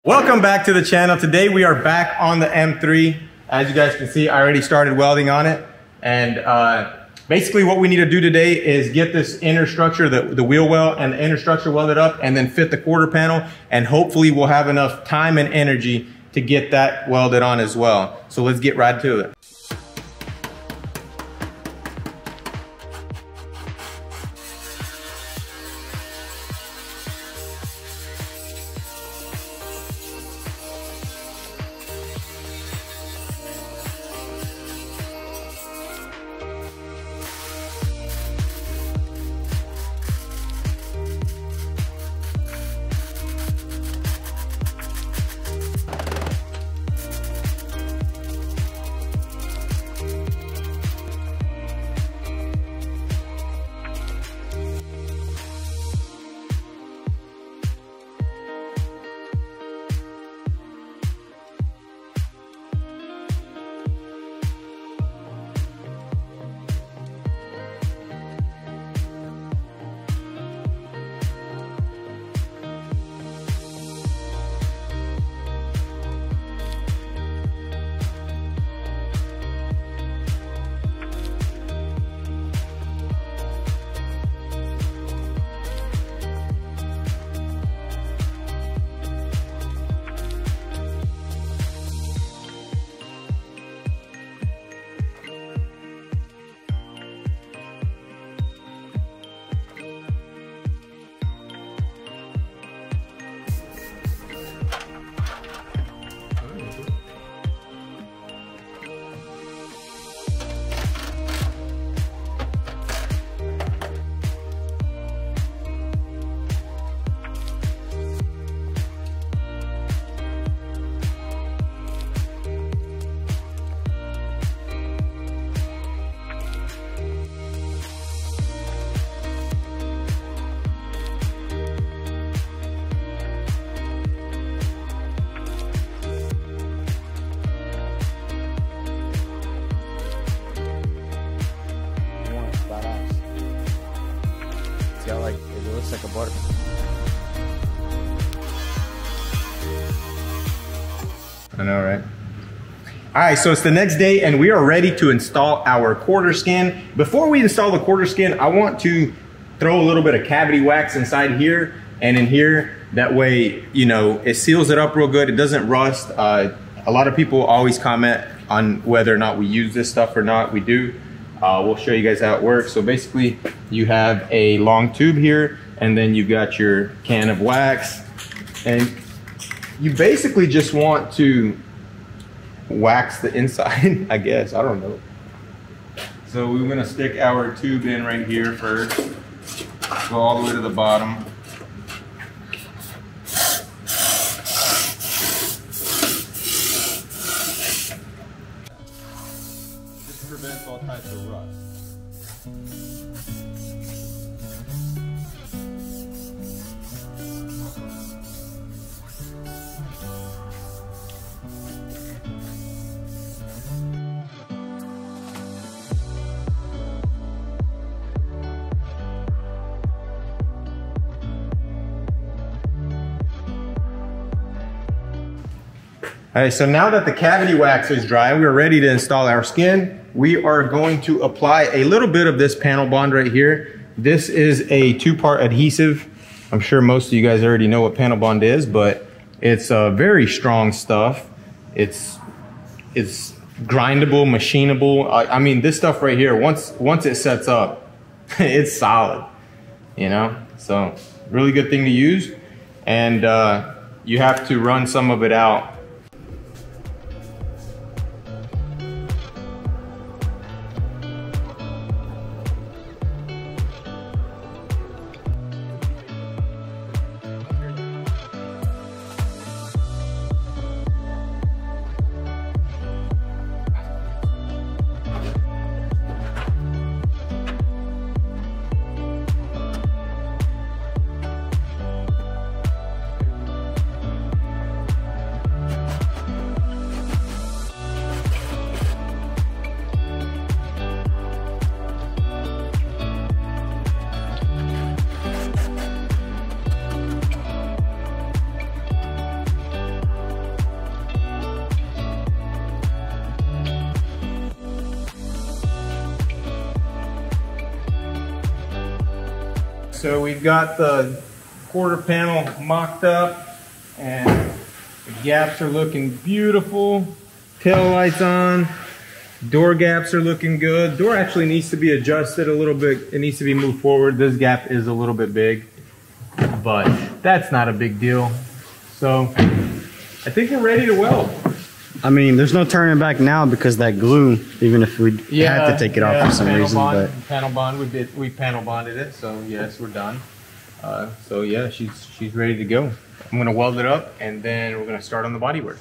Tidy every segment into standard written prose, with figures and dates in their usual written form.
Welcome back to the channel. Today we are back on the M3. As you guys can see, I already started welding on it. And basically what we need to do today is get this inner structure, the wheel well and the inner structure welded up, and then fit the quarter panel. And hopefully we'll have enough time and energy to get that welded on as well. So let's get right to it. Like it looks like a butterfly. I know, right? All right, so it's the next day and we are ready to install our quarter skin. Before we install the quarter skin, I want to throw a little bit of cavity wax inside here and in here. That way, you know, it seals it up real good. It doesn't rust. A lot of people always comment on whether or not we use this stuff or not. We do. We'll show you guys how it works. So basically you have a long tube here and then you've got your can of wax and you basically just want to wax the inside, I guess, I don't know. So we're gonna stick our tube in right here first, go all the way to the bottom. Prevents all types of rust. All right, so now that the cavity wax is dry, we're ready to install our skin. We are going to apply a little bit of this panel bond right here. This is a 2-part adhesive. I'm sure most of you guys already know what panel bond is, but it's very strong stuff. It's grindable, machinable. I mean, this stuff right here, once it sets up, it's solid, you know? So really good thing to use. And you have to run some of it out. so we've got the quarter panel mocked up and the gaps are looking beautiful. Tail lights on. Door gaps are looking good. Door actually needs to be adjusted a little bit. It needs to be moved forward. This gap is a little bit big, but that's not a big deal. So I think we're ready to weld. I mean, there's no turning back now because that glue, even if we had to take it off for some reason. But panel bond, we panel bonded it, so yes, we're done. So yeah, she's ready to go. I'm gonna weld it up and then we're gonna start on the body work.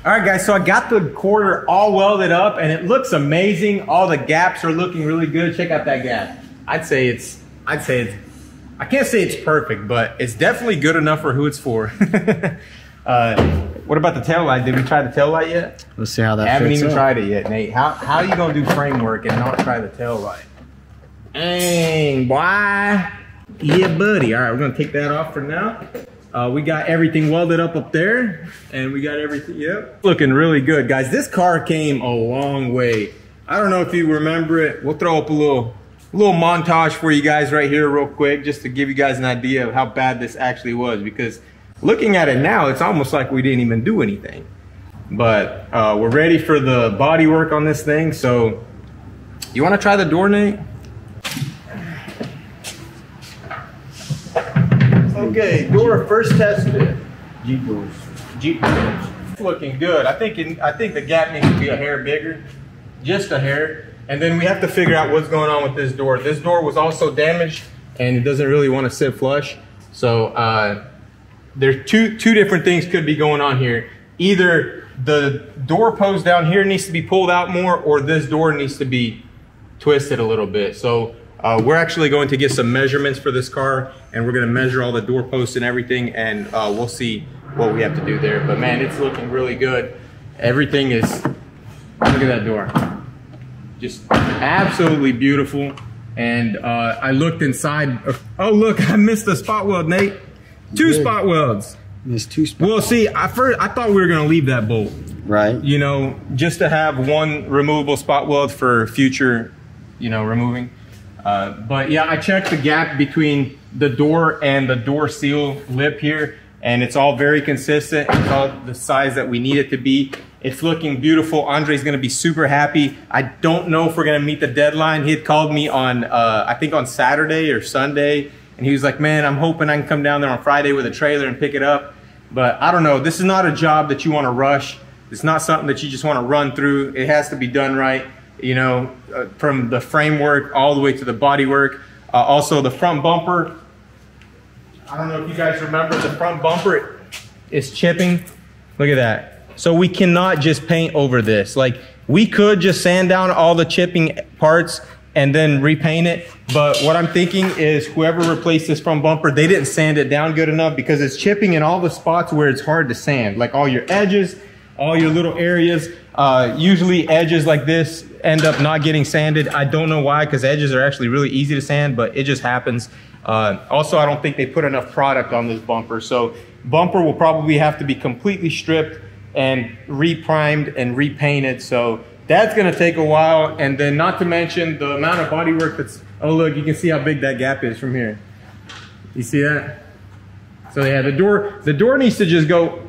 All right, guys, so I got the quarter all welded up and it looks amazing. All the gaps are looking really good. Check out that gap. I can't say it's perfect, but it's definitely good enough for who it's for. What about the tail light? Did we try the tail light yet? Let's see how that Haven't fits even up. tried it yet, Nate. How are you gonna do framework and not try the tail light? Dang, boy. Yeah, buddy. All right, we're gonna take that off for now. We got everything welded up there, and we got everything, yep. Looking really good, guys. This car came a long way. I don't know if you remember it. We'll throw up a little montage for you guys right here real quick, just to give you guys an idea of how bad this actually was, because looking at it now, it's almost like we didn't even do anything. But we're ready for the body work on this thing, so you wanna try the door, Nate? Okay, door first tested. Jeep doors. Jeep doors. It's looking good. I think the gap needs to be a hair bigger, just a hair. And then we have to figure out what's going on with this door. This door was also damaged, and it doesn't really want to sit flush. So there's two different things could be going on here. Either the door post down here needs to be pulled out more, or this door needs to be twisted a little bit. So we're actually going to get some measurements for this car, and we're going to measure all the door posts and everything, and we'll see what we have to do there. But man, it's looking really good. Everything is, look at that door. Just absolutely beautiful. And I looked inside. Oh, look, I missed a spot weld, Nate. Two spot welds. There's two spots. Well, see, I thought we were going to leave that bolt. Right. You know, just to have one removable spot weld for future, you know, removing. But yeah, I checked the gap between the door and the door seal lip here, and it's all very consistent. It's all the size that we need it to be. It's looking beautiful. Andre's gonna be super happy. I don't know if we're gonna meet the deadline. He had called me on, I think on Saturday or Sunday, and he was like, man, I'm hoping I can come down there on Friday with a trailer and pick it up. But I don't know, this is not a job that you wanna rush. It's not something that you just wanna run through. It has to be done right. You know, from the framework all the way to the bodywork. Also the front bumper. I don't know if you guys remember, the front bumper is chipping. Look at that. So we cannot just paint over this. Like, we could just sand down all the chipping parts and then repaint it. But what I'm thinking is whoever replaced this front bumper, they didn't sand it down good enough because it's chipping in all the spots where it's hard to sand, like all your edges, all your little areas. Usually edges like this end up not getting sanded. I don't know why, because edges are actually really easy to sand, but it just happens. Also, I don't think they put enough product on this bumper. So bumper will probably have to be completely stripped and re-primed and repainted. So that's gonna take a while. And then not to mention the amount of body work that's, oh look, you can see how big that gap is from here. You see that? So yeah, the door needs to just go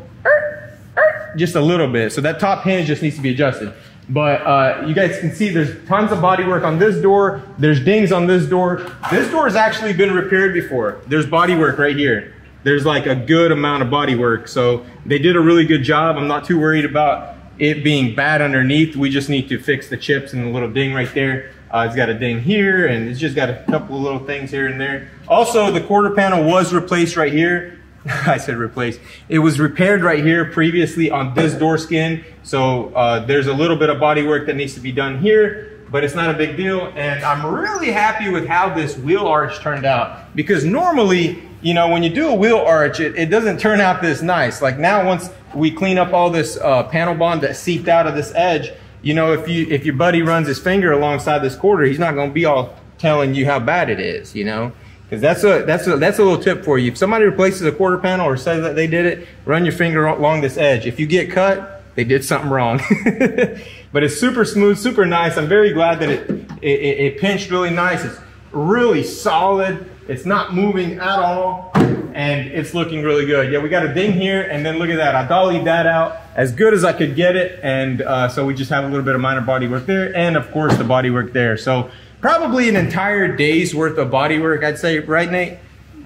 just a little bit. So that top hinge just needs to be adjusted. But you guys can see there's tons of body work on this door. There's dings on this door. This door has actually been repaired before. There's body work right here. There's like a good amount of body work. So they did a really good job. I'm not too worried about it being bad underneath. We just need to fix the chips and the little ding right there. It's got a ding here, and it's just got a couple of little things here and there. Also, the quarter panel was replaced right here. I said replaced. It was repaired right here previously on this door skin. So there's a little bit of body work that needs to be done here, but it's not a big deal. And I'm really happy with how this wheel arch turned out, because normally, you know, when you do a wheel arch, it doesn't turn out this nice. Like now, once we clean up all this panel bond that seeped out of this edge, you know, if your buddy runs his finger alongside this quarter, he's not going to be all telling you how bad it is, you know. Because that's a little tip for you. If somebody replaces a quarter panel or says that they did it, run your finger along this edge. If you get cut, they did something wrong. But it's super smooth, super nice. I'm very glad that it pinched really nice. It's really solid. It's not moving at all, and it's looking really good. Yeah, we got a ding here, and then look at that. I dollied that out as good as I could get it, and so we just have a little bit of minor body work there, and of course the body work there. So probably an entire day's worth of body work, I'd say, right, Nate?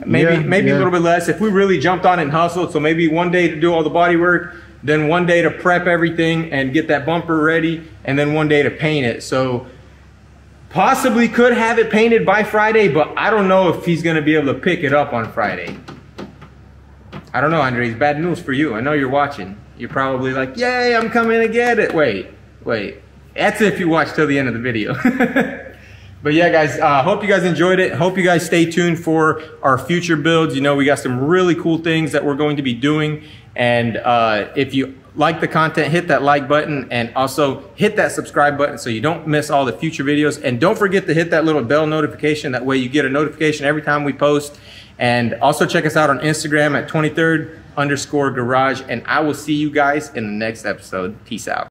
Maybe a little bit less if we really jumped on it and hustled. So maybe one day to do all the body work, then one day to prep everything and get that bumper ready, and then one day to paint it. So possibly could have it painted by Friday, but I don't know if he's gonna be able to pick it up on Friday. I don't know, Andre, it's bad news for you. I know you're watching. You're probably like, yay, I'm coming to get it. Wait. That's if you watch till the end of the video. But yeah, guys, hope you guys enjoyed it. Hope you guys stay tuned for our future builds. You know, we got some really cool things that we're going to be doing. And if you like the content, hit that like button, and also hit that subscribe button so you don't miss all the future videos. And don't forget to hit that little bell notification. That way you get a notification every time we post. And also check us out on Instagram at 23rd_garage. And I will see you guys in the next episode. Peace out.